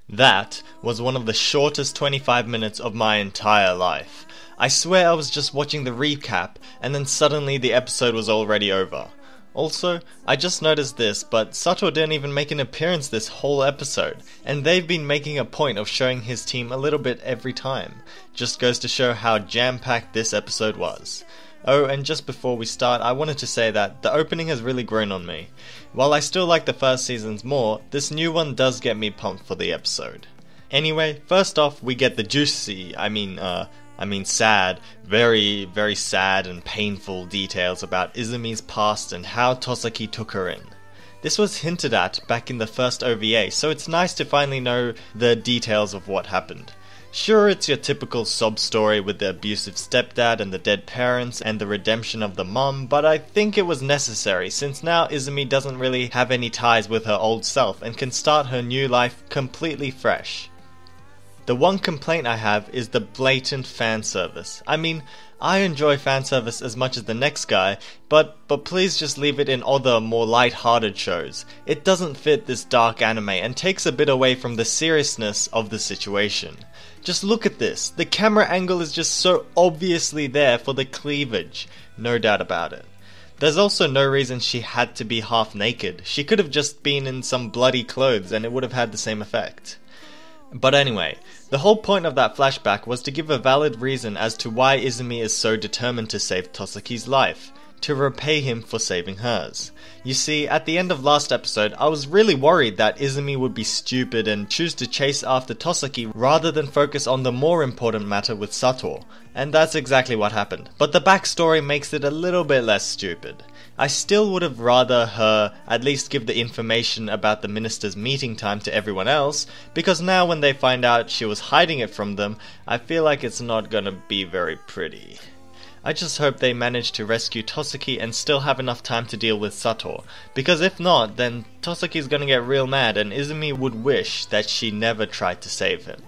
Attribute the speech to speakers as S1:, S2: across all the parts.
S1: That was one of the shortest 25 minutes of my entire life. I swear I was just watching the recap and then suddenly the episode was already over. Also, I just noticed this, but Satou didn't even make an appearance this whole episode, and they've been making a point of showing his team a little bit every time. Just goes to show how jam-packed this episode was. Oh, and just before we start, I wanted to say that the opening has really grown on me. While I still like the first seasons more, this new one does get me pumped for the episode. Anyway, first off, we get the juicy, sad, very sad and painful details about Izumi's past and how Tosaki took her in. This was hinted at back in the first OVA, so it's nice to finally know the details of what happened. Sure, it's your typical sob story with the abusive stepdad and the dead parents and the redemption of the mum, but I think it was necessary since now Izumi doesn't really have any ties with her old self and can start her new life completely fresh. The one complaint I have is the blatant fan service. I mean, I enjoy fan service as much as the next guy, but please just leave it in other, more light-hearted shows. It doesn't fit this dark anime and takes a bit away from the seriousness of the situation. Just look at this. The camera angle is just so obviously there for the cleavage. No doubt about it. There's also no reason she had to be half naked. She could have just been in some bloody clothes and it would have had the same effect. But anyway, the whole point of that flashback was to give a valid reason as to why Izumi is so determined to save Tosaki's life, to repay him for saving hers. You see, at the end of last episode, I was really worried that Izumi would be stupid and choose to chase after Tosaki rather than focus on the more important matter with Satou, and that's exactly what happened. But the backstory makes it a little bit less stupid. I still would have rather her at least give the information about the minister's meeting time to everyone else, because now when they find out she was hiding it from them, I feel like it's not gonna be very pretty. I just hope they manage to rescue Tosaki and still have enough time to deal with Satou, because if not, then Tosaki's gonna get real mad and Izumi would wish that she never tried to save him.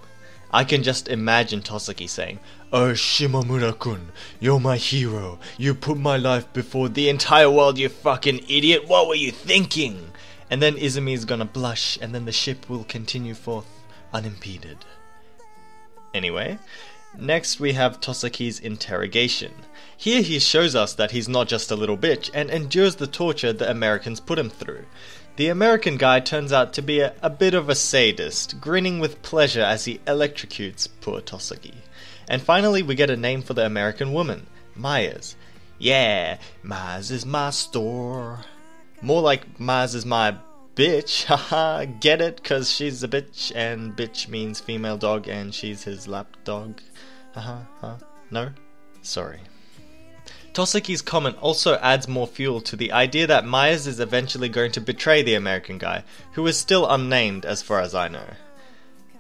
S1: I can just imagine Tosaki saying, "Oh Shimamura-kun, you're my hero. You put my life before the entire world, you fucking idiot. What were you thinking?" And then Izumi's gonna blush and then the ship will continue forth unimpeded. Anyway, next we have Tosaki's interrogation. Here he shows us that he's not just a little bitch and endures the torture the Americans put him through. The American guy turns out to be a bit of a sadist, grinning with pleasure as he electrocutes poor Tosaki. And finally we get a name for the American woman, Myers. Yeah, Myers is my store. More like Myers is my bitch, haha, get it? Cause she's a bitch and bitch means female dog and she's his lap dog. Haha, no? Sorry. Tosaki's comment also adds more fuel to the idea that Myers is eventually going to betray the American guy, who is still unnamed as far as I know.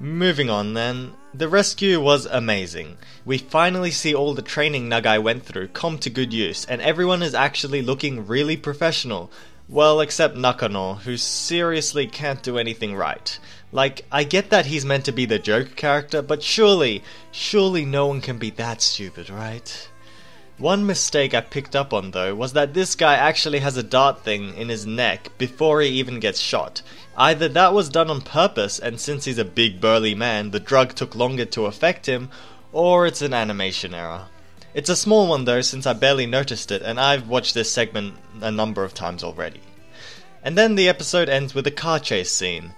S1: Moving on then, the rescue was amazing. We finally see all the training Nagai went through come to good use, and everyone is actually looking really professional. Well, except Nakano, who seriously can't do anything right. Like, I get that he's meant to be the joke character, but surely no one can be that stupid, right? One mistake I picked up on though was that this guy actually has a dart thing in his neck before he even gets shot. Either that was done on purpose and since he's a big burly man the drug took longer to affect him, or it's an animation error. It's a small one though since I barely noticed it and I've watched this segment a number of times already. And then the episode ends with a car chase scene.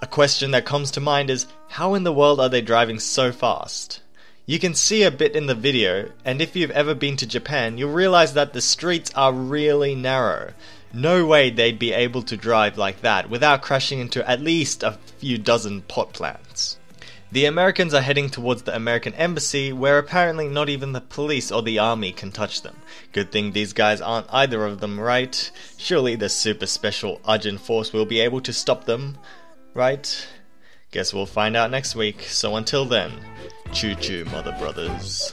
S1: A question that comes to mind is, how in the world are they driving so fast? You can see a bit in the video, and if you've ever been to Japan, you'll realize that the streets are really narrow. No way they'd be able to drive like that without crashing into at least a few dozen pot plants. The Americans are heading towards the American embassy, where apparently not even the police or the army can touch them. Good thing these guys aren't either of them, right? Surely the super special Ajin force will be able to stop them, right? Guess we'll find out next week, so until then, choo choo mother brothers.